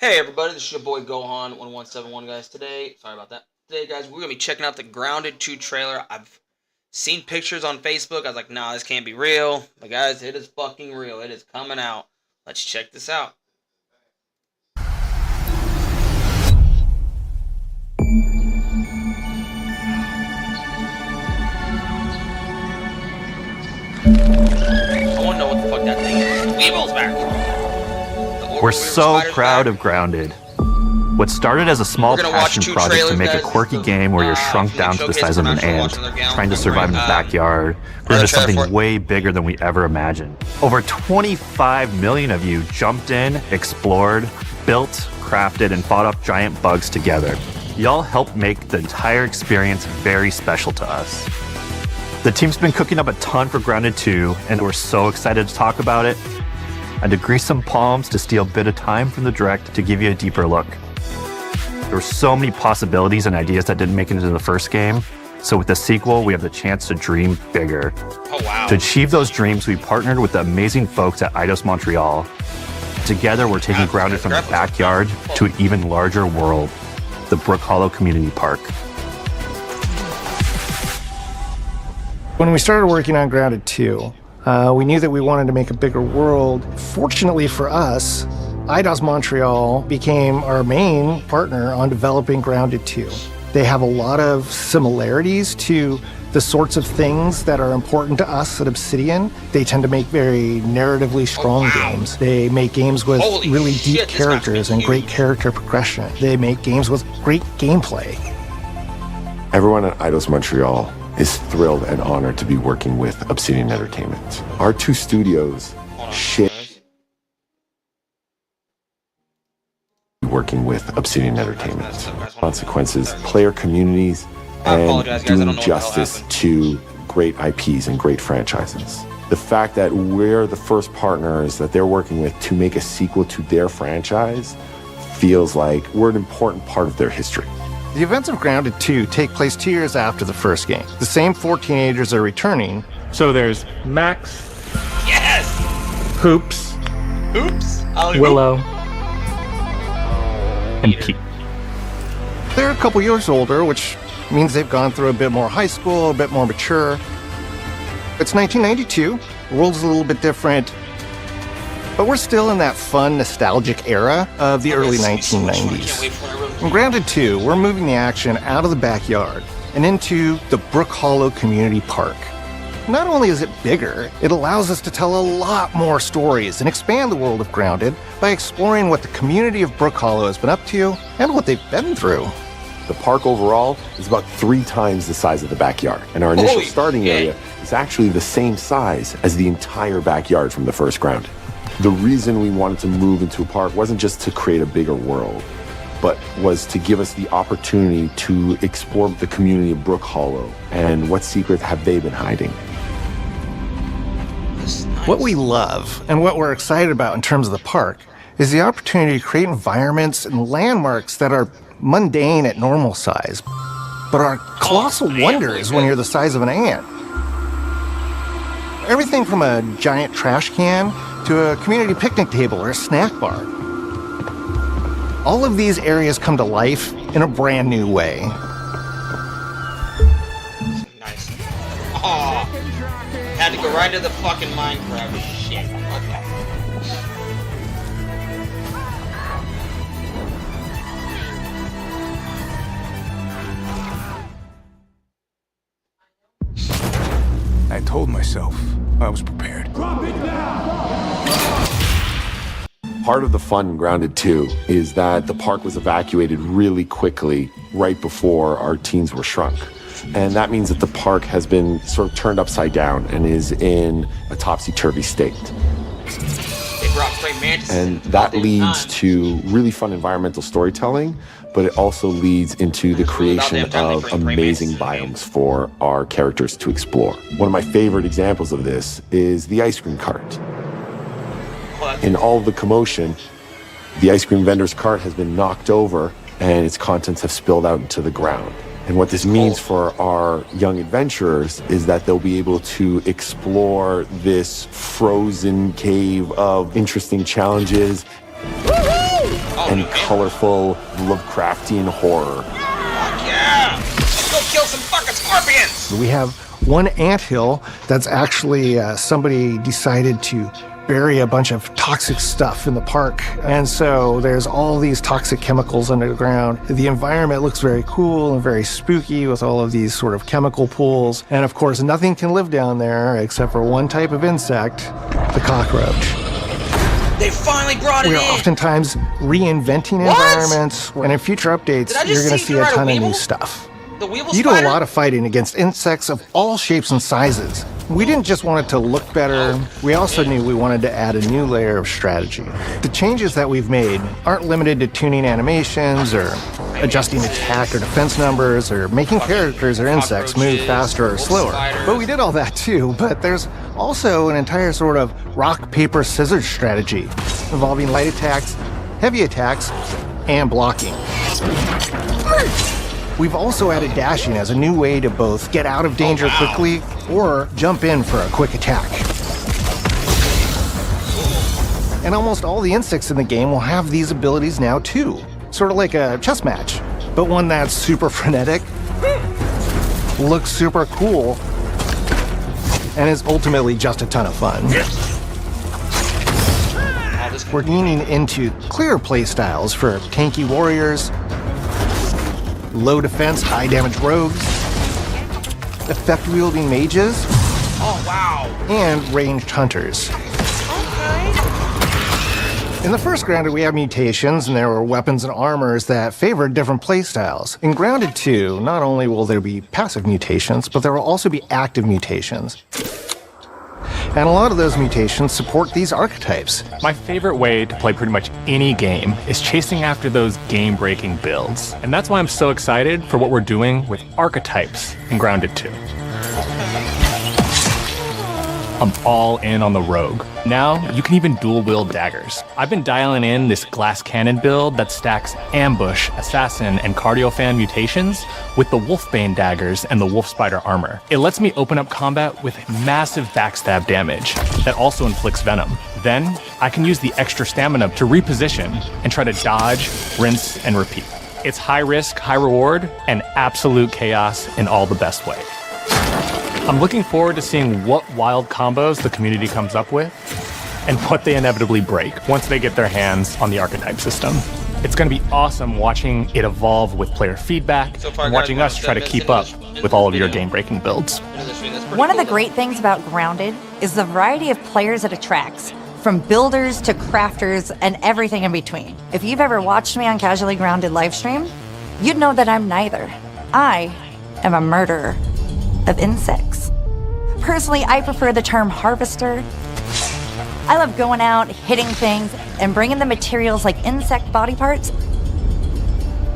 Hey everybody, this is your boy Gohan1171 guys. Sorry about that. Today guys, we're going to be checking out the Grounded 2 trailer. I've seen pictures on Facebook. I was like, nah, this can't be real. But guys, it is fucking real. It is coming out. Let's check this out. I want to know what the fuck that thing is. The Weevil's back. We're so proud of Grounded. What started as a small passion project to make a quirky game where you're shrunk down to the size of an ant, trying to survive in the backyard, grew into something way bigger than we ever imagined. Over 25 million of you jumped in, explored, built, crafted, and fought off giant bugs together. Y'all helped make the entire experience very special to us. The team's been cooking up a ton for Grounded 2, and we're so excited to talk about it. And to grease some palms to steal a bit of time from the direct to give you a deeper look. There were so many possibilities and ideas that didn't make it into the first game. So with the sequel, we have the chance to dream bigger. Oh, wow. To achieve those dreams, we partnered with the amazing folks at Eidos Montreal. Together, we're taking Grounded from the backyard to an even larger world, the Brook Hollow Community Park. When we started working on Grounded 2, we knew that we wanted to make a bigger world. Fortunately for us, Eidos Montreal became our main partner on developing Grounded 2. They have a lot of similarities to the sorts of things that are important to us at Obsidian. They tend to make very narratively strong games. They make games with really deep characters and great character progression. They make games with great gameplay. Everyone at Eidos Montreal is thrilled and honored to be working with Obsidian Entertainment. Our two studios share working with Obsidian Entertainment. Consequences, player communities, and doing justice to great IPs and great franchises. The fact that we're the first partners that they're working with to make a sequel to their franchise feels like we're an important part of their history. The events of Grounded 2 take place 2 years after the first game. The same 4 teenagers are returning. So there's Max. Yes! Hoops. Oops. Willow. And Pete. They're a couple years older, which means they've gone through a bit more high school, a bit more mature. It's 1992. The world's a little bit different. But we're still in that fun, nostalgic era of the early 1990s. In Grounded 2, we're moving the action out of the backyard and into the Brook Hollow Community Park. Not only is it bigger, it allows us to tell a lot more stories and expand the world of Grounded by exploring what the community of Brook Hollow has been up to and what they've been through. The park overall is about 3 times the size of the backyard, and our initial starting area is actually the same size as the entire backyard from the first Grounded. The reason we wanted to move into a park wasn't just to create a bigger world, but was to give us the opportunity to explore the community of Brook Hollow and what secrets have they been hiding. What we love and what we're excited about in terms of the park is the opportunity to create environments and landmarks that are mundane at normal size, but are colossal wonders when you're the size of an ant. Everything from a giant trash can to a community picnic table or a snack bar. All of these areas come to life in a brand new way. Nice. Oh, had to go right to the fucking Minecraft shit. Okay. I told myself I was prepared. Drop it down! Part of the fun in Grounded 2 is that the park was evacuated really quickly right before our teens were shrunk. And that means that the park has been sort of turned upside down and is in a topsy-turvy state. And that leads to really fun environmental storytelling, but it also leads into the creation of amazing biomes for our characters to explore. One of my favorite examples of this is the ice cream cart. In all of the commotion, the ice cream vendor's cart has been knocked over and its contents have spilled out into the ground. And what this means for our young adventurers is that they'll be able to explore this frozen cave of interesting challenges and colorful Lovecraftian horror. Yeah! Let's go kill some fucking scorpions! We have one anthill that's actually somebody decided to bury a bunch of toxic stuff in the park. And so there's all these toxic chemicals underground. The environment looks very cool and very spooky with all of these sort of chemical pools. And of course, nothing can live down there except for one type of insect, the cockroach. They finally brought it in! We're oftentimes reinventing environments, and in future updates, you're going to see a ton of new stuff. The Weevil You do spider? a lot of fighting against insects of all shapes and sizes. We didn't just want it to look better, we also knew we wanted to add a new layer of strategy. The changes that we've made aren't limited to tuning animations or adjusting attack or defense numbers or making characters or insects move faster or slower. But we did all that too, but there's also an entire sort of rock, paper, scissors strategy involving light attacks, heavy attacks, and blocking. We've also added dashing as a new way to both get out of danger quickly or jump in for a quick attack. And almost all the insects in the game will have these abilities now too. Sort of like a chess match, but one that's super frenetic, looks super cool, and is ultimately just a ton of fun. We're leaning into clear play styles for tanky warriors, low defense, high damage rogues, effect-wielding mages, and ranged hunters. In the first Grounded, we have mutations, and there were weapons and armors that favored different playstyles. In Grounded 2, not only will there be passive mutations, but there will also be active mutations. And a lot of those mutations support these archetypes. My favorite way to play pretty much any game is chasing after those game-breaking builds. And that's why I'm so excited for what we're doing with archetypes in Grounded 2. I'm all in on the rogue. Now, you can even dual-wield daggers. I've been dialing in this glass cannon build that stacks ambush, assassin, and cardiofan mutations with the wolfbane daggers and the wolf spider armor. It lets me open up combat with massive backstab damage that also inflicts venom. Then, I can use the extra stamina to reposition and try to dodge, rinse, and repeat. It's high risk, high reward, and absolute chaos in all the best way. I'm looking forward to seeing what wild combos the community comes up with and what they inevitably break once they get their hands on the archetype system. It's going to be awesome watching it evolve with player feedback and watching us try to keep up with all of your game-breaking builds. One of the great things about Grounded is the variety of players it attracts, from builders to crafters and everything in between. If you've ever watched me on Casually Grounded livestream, you'd know that I'm neither. I am a murderer of insects. Personally, I prefer the term harvester. I love going out, hitting things, and bringing the materials like insect body parts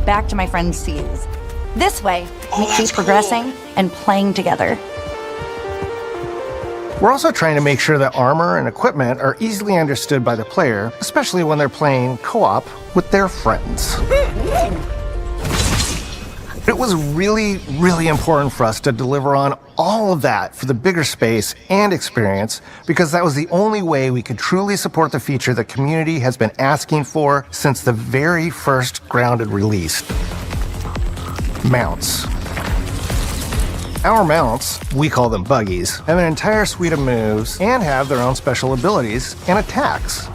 back to my friends to use. This way, we keep progressing and playing together. We're also trying to make sure that armor and equipment are easily understood by the player, especially when they're playing co-op with their friends. It was really, really important for us to deliver on all of that for the bigger space and experience, because that was the only way we could truly support the feature the community has been asking for since the very first Grounded release. Mounts. Our mounts, we call them buggies, have an entire suite of moves and have their own special abilities and attacks.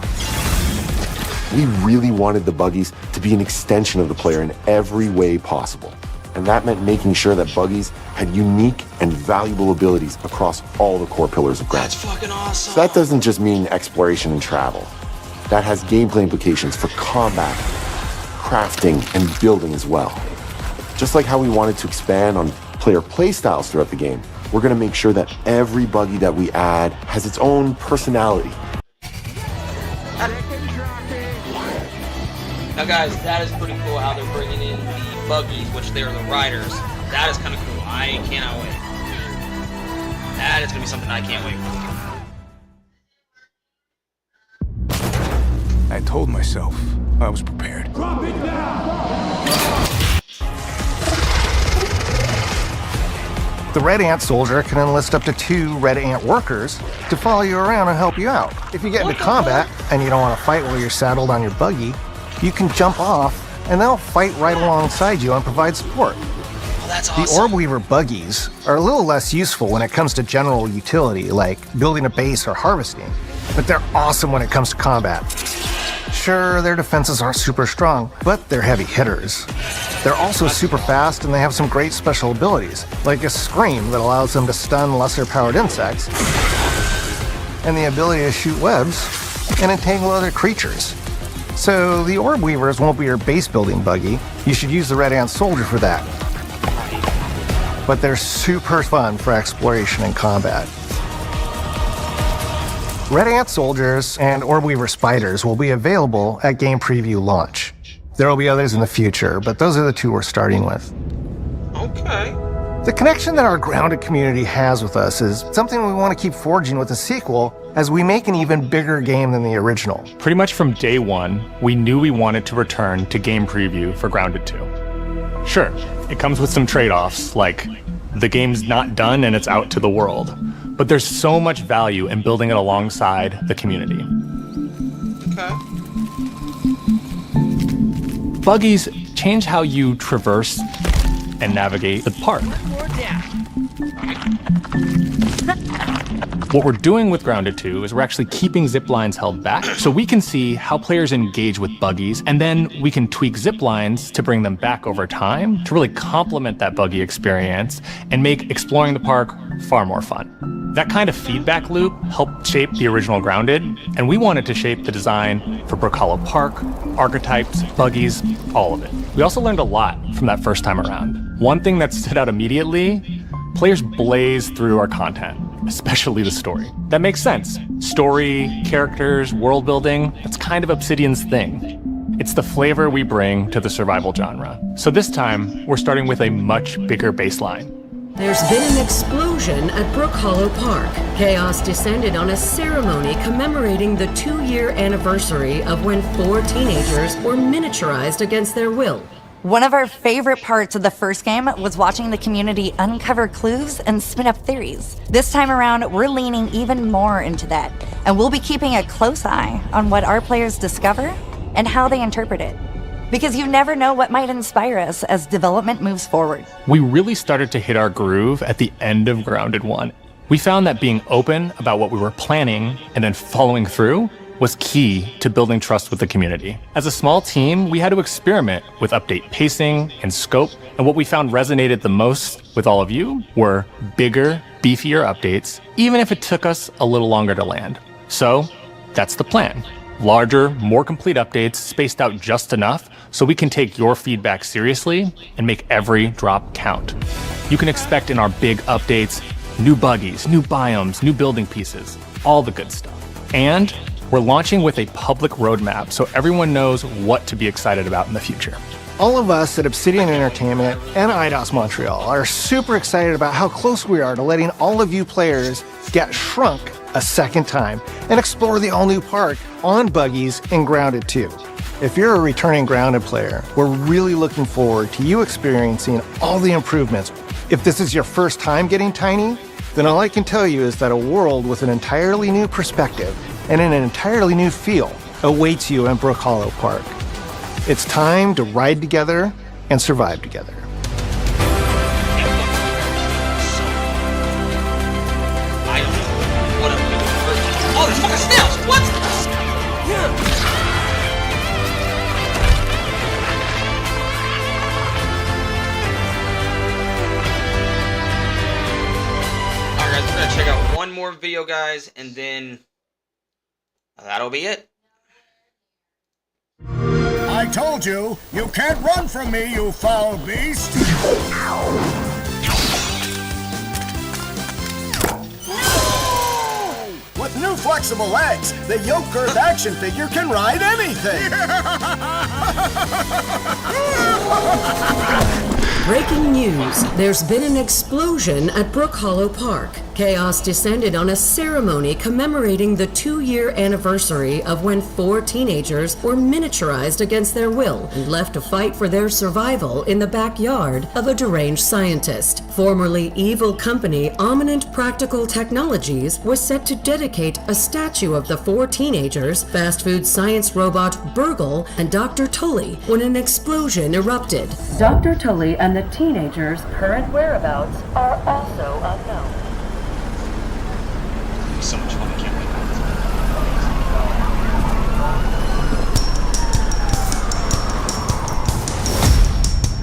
We really wanted the buggies to be an extension of the player in every way possible. And that meant making sure that buggies had unique and valuable abilities across all the core pillars of Grounded. That's fucking awesome. So that doesn't just mean exploration and travel. That has gameplay implications for combat, crafting, and building as well. Just like how we wanted to expand on player playstyles throughout the game, we're going to make sure that every buggy that we add has its own personality. Now guys, that is pretty cool how they're bringing in the buggies, which they're the riders. That is kind of cool. I cannot wait. That is going to be something I can't wait for. I told myself I was prepared. Drop it down! The Red Ant soldier can enlist up to 2 Red Ant workers to follow you around and help you out. If you get into combat and you don't want to fight while you're saddled on your buggy, you can jump off, and they'll fight right alongside you and provide support. Oh, that's awesome. The Orb Weaver buggies are a little less useful when it comes to general utility, like building a base or harvesting, but they're awesome when it comes to combat. Sure, their defenses aren't super strong, but they're heavy hitters. They're also super fast, and they have some great special abilities, like a Scream that allows them to stun lesser-powered insects, and the ability to shoot webs and entangle other creatures. So the Orb Weavers won't be your base-building buggy. You should use the Red Ant Soldier for that. But they're super fun for exploration and combat. Red Ant Soldiers and Orb Weaver Spiders will be available at game preview launch. There will be others in the future, but those are the two we're starting with. Okay. The connection that our Grounded community has with us is something we want to keep forging with the sequel as we make an even bigger game than the original. Pretty much from day one, we knew we wanted to return to game preview for Grounded 2. Sure, it comes with some trade-offs, like the game's not done and it's out to the world. But there's so much value in building it alongside the community. Okay. Buggies change how you traverse and navigate the park. What we're doing with Grounded 2 is we're actually keeping zip lines held back so we can see how players engage with buggies, and then we can tweak zip lines to bring them back over time to really complement that buggy experience and make exploring the park far more fun. That kind of feedback loop helped shape the original Grounded, and we wanted to shape the design for Brook Hollow Park, archetypes, buggies, all of it. We also learned a lot from that first time around. One thing that stood out immediately, players blaze through our content, especially the story. That makes sense. Story, characters, world building, that's kind of Obsidian's thing. It's the flavor we bring to the survival genre. So this time, we're starting with a much bigger baseline. There's been an explosion at Brook Hollow Park. Chaos descended on a ceremony commemorating the 2-year anniversary of when 4 teenagers were miniaturized against their will. One of our favorite parts of the first game was watching the community uncover clues and spin up theories. This time around, we're leaning even more into that, and we'll be keeping a close eye on what our players discover and how they interpret it. Because you never know what might inspire us as development moves forward. We really started to hit our groove at the end of Grounded 1. We found that being open about what we were planning and then following through was key to building trust with the community. As a small team, we had to experiment with update pacing and scope, and what we found resonated the most with all of you were bigger, beefier updates, even if it took us a little longer to land. So that's the plan. Larger, more complete updates spaced out just enough so we can take your feedback seriously and make every drop count. You can expect in our big updates, new buggies, new biomes, new building pieces, all the good stuff. And we're launching with a public roadmap so everyone knows what to be excited about in the future. All of us at Obsidian Entertainment and Eidos Montreal are super excited about how close we are to letting all of you players get shrunk a second time and explore the all-new park on buggies in Grounded 2. If you're a returning Grounded player, we're really looking forward to you experiencing all the improvements. If this is your first time getting Tiny, then all I can tell you is that a world with an entirely new perspective and an entirely new feel awaits you in Brook Hollow Park. It's time to ride together and survive together. Oh, there's fucking snails! What? Alright guys, we're gonna check out one more video, guys, and then that'll be it. I told you, you can't run from me, you foul beast! With new flexible legs, the Yoke Girth action figure can ride anything! Breaking news. There's been an explosion at Brook Hollow Park. Chaos descended on a ceremony commemorating the 2-year anniversary of when 4 teenagers were miniaturized against their will and left to fight for their survival in the backyard of a deranged scientist. Formerly evil company Ominent Practical Technologies was set to dedicate a statue of the 4 teenagers, fast food science robot Burgle, and Dr. Tully when an explosion erupted. Dr. Tully and the teenagers' current whereabouts are also unknown. So much fun, I can't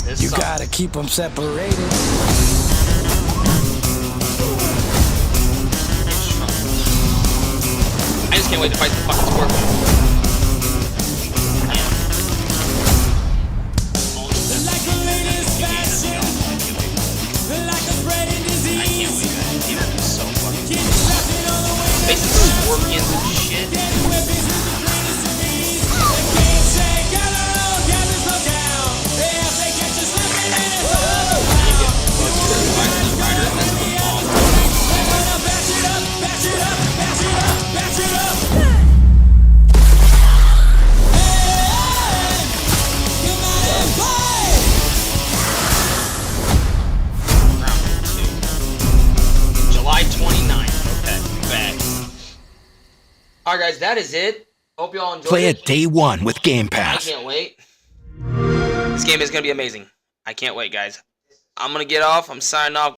wait. You gotta keep them separated. I just can't wait to fight the fucking Scorpion. Basically scorpions and shit. July 29th. Okay, back. Alright guys, that is it. Hope you all enjoyed Play it. it day one with Game Pass. I can't wait. This game is going to be amazing. I can't wait, guys. I'm going to get off. I'm signing off.